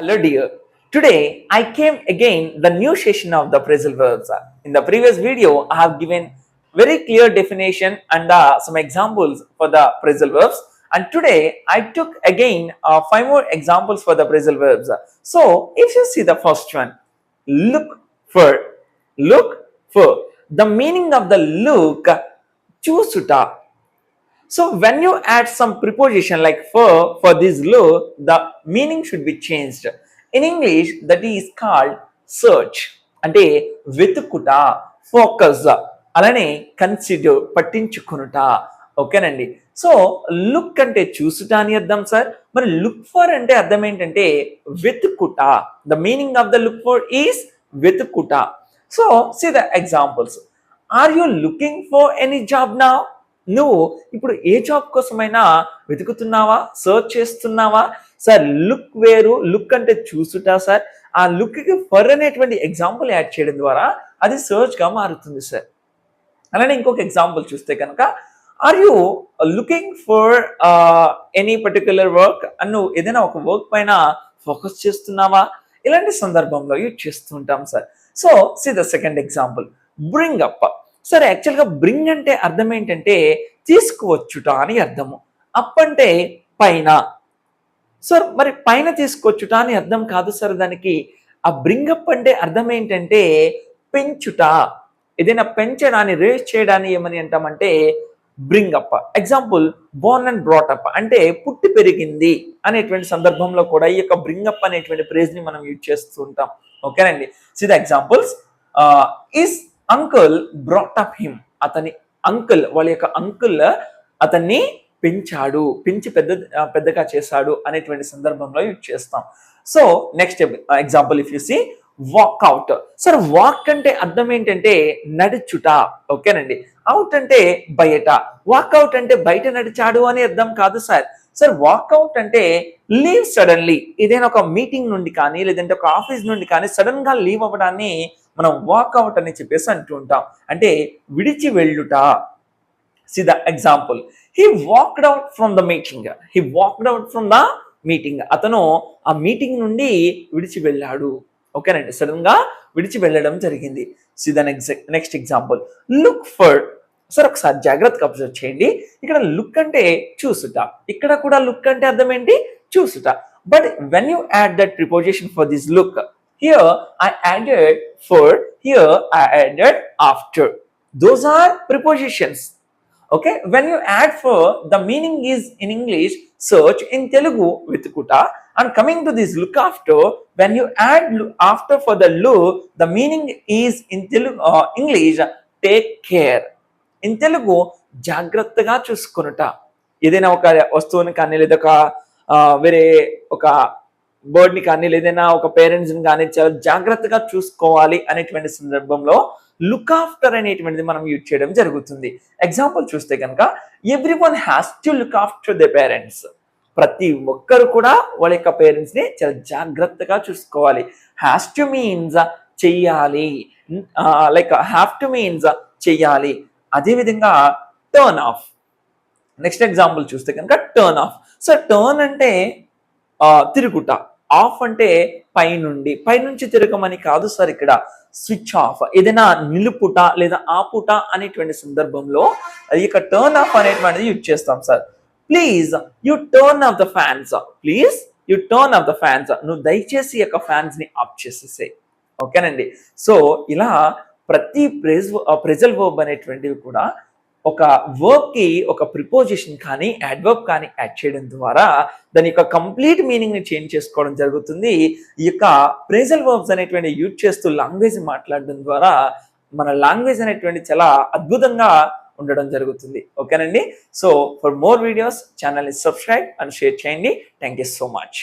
Hello dear. Today I came again the new session of the phrasal verbs. In the previous video I have given very clear definition and some examples for the phrasal verbs, and today I took again 5 more examples for the phrasal verbs. So if you see the first one, look for, look for. The meaning of the look, chusuta. So when you add some preposition like for this look, the meaning should be changed. In English, that is called search. అంటే వెతుకుట, focus, అలానే consider, పట్టించుకునుట. ఓకేనండి. So look అంటే చూసుట అని అర్థం sir. మరి look for అంటే అర్థం ఏంటంటే వెతుకుట. The meaning of the look for is వెతుకుట. So see the examples. Are you looking for any job now? నువ్వు ఇప్పుడు ఏ జాబ్ కోసమైనా వెతుకుతున్నావా, సర్చ్ చేస్తున్నావా? సార్ లుక్ వేరు, లుక్ అంటే చూసుట సార్. ఆ లుక్కి ఫర్ అనేటువంటి ఎగ్జాంపుల్ యాడ్ చేయడం ద్వారా అది సర్చ్గా మారుతుంది సార్. అలానే ఇంకొక ఎగ్జాంపుల్ చూస్తే కనుక, are you looking for any particular work? నువ్వు ఏదైనా ఒక వర్క్ పైన ఫోకస్ చేస్తున్నావా? ఇలాంటి సందర్భంలో యూజ్ చేస్తూ ఉంటాం sir. So see the second example, bring up. సరే, యాక్చువల్గా బ్రింగ్ అంటే అర్థం ఏంటంటే తీసుకువచ్చుట అని అర్థము. అప్ అంటే పైన. సార్ మరి పైన తీసుకొచ్చుట అని అర్థం కాదు సార్ దానికి. ఆ బ్రింగ్ అప్ అంటే అర్థం ఏంటంటే పెంచుట. ఏదైనా పెంచడాన్ని, రేస్ చేయడాన్ని ఏమని అంటామంటే bring up. Example, born and brought up అంటే పుట్టి పెరిగింది అనేటువంటి సందర్భంలో కూడా ఈ యొక్క బ్రింగ్ అప్ అనేటువంటి ఫ్రేజ్ ని మనం యూజ్ చేస్తూ ఉంటాం. ఓకేనండి. See the examples. Is uncle brought up him. అతని అంకుల్, వాళ్ళ యొక్క అంకుల్ అతన్ని పెంచాడు, పెంచి పెద్దగా చేశాడు అనేటువంటి సందర్భంలో యూజ్ చేస్తాం. So next example, if you see walk out. Sir walk అంటే అర్థం ఏంటంటే నడుచుట. ఓకేనండి. అవుట్ అంటే బయట. వాక్ అవుట్ అంటే బయట నడిచాడు అని అర్థం కాదు సార్. సార్ వాక్అవుట్ అంటే లీవ్ సడన్లీ. ఏదైనా ఒక మీటింగ్ నుండి కానీ, లేదంటే ఒక ఆఫీస్ నుండి కానీ సడన్ గా లీవ్ అవ్వడాన్ని మనం వాక్అవుట్ అని చెప్పేసి అంటూ ఉంటాం. అంటే విడిచి వెళ్ళుట. See the example, he walked out from the meeting. He walked out from the meeting. అతను ఆ మీటింగ్ నుండి విడిచి వెళ్ళాడు. ఓకేనండి, సడన్ గా విడిచి వెళ్ళడం జరిగింది. See the next example, look for. Sir ఒకసారి జాగ్రత్తగా అబ్జర్వ్ చేయండి. ఇక్కడ లుక్ అంటే చూసుట, ఇక్కడ కూడా లుక్ అంటే అర్థం ఏంటి? చూసుట. But when you add that preposition for this look, here I added for, here I added after. Those are prepositions. Okay, when you add for, the meaning is in English search, in Telugu vetukuta, and coming to this look after, when you add after for the look, the meaning is in Telugu English take care. In Telugu జాగ్రత్తగా చూసుకొనుట. ఏదైనా ఒక వస్తువుని కానీ, లేదా ఒక వేరే ఒక బర్డ్ని కానీ, లేదైనా ఒక పేరెంట్స్ని కానీ చాలా జాగ్రత్తగా చూసుకోవాలి అనేటువంటి సందర్భంలో లుక్ ఆఫ్టర్ అనేటువంటిది మనం యూజ్ చేయడం జరుగుతుంది. ఎగ్జాంపుల్ చూస్తే కనుక, every one has to look after the parents. ప్రతి ఒక్కరు కూడా వాళ్ళ యొక్క పేరెంట్స్ని చాలా జాగ్రత్తగా చూసుకోవాలి. హ్యాస్ టు మీన్స్ చెయ్యాలి, లైక్ హ్యావ్ టు మీన్స్ చెయ్యాలి. అదేవిధంగా టర్న్ ఆఫ్. నెక్స్ట్ ఎగ్జాంపుల్ చూస్తే కనుక టర్న్ ఆఫ్. సో టర్న్ అంటే తిరుగుట, ఆఫ్ అంటే పైనుంచి తిరగమని కాదు సార్. ఇక్కడ స్విచ్ ఆఫ్, ఏదైనా నిలుపుట లేదా ఆపుట అనేటువంటి సందర్భంలో ఇక టర్న్ ఆఫ్ అనేటువంటిది యూజ్ చేస్తాం sir. Please you turn off the fans. Please you turn off the fans. నువ్వు దయచేసి యొక్క ఫ్యాన్స్ ని ఆఫ్ చేసేసే. ఓకేనండి. సో ఇలా ప్రతి ప్రెజల్ వర్బ్ అనేటువంటివి కూడా ఒక వర్బ్ కి ఒక ప్రిపోజిషన్ కానీ, అడ్వర్బ్ కానీ యాడ్ చేయడం ద్వారా దాని యొక్క కంప్లీట్ మీనింగ్ ని చేంజ్ చేసుకోవడం జరుగుతుంది. ఈ యొక్క ప్రెజల్ వర్బ్స్ అనేటువంటి యూజ్ చేస్తూ లాంగ్వేజ్ మాట్లాడడం ద్వారా మన లాంగ్వేజ్ అనేటువంటి చాలా అద్భుతంగా ఉండడం జరుగుతుంది. ఓకేనండి. So for more videos channel ని సబ్స్క్రైబ్ అండ్ షేర్ చేయండి. Thank you so much.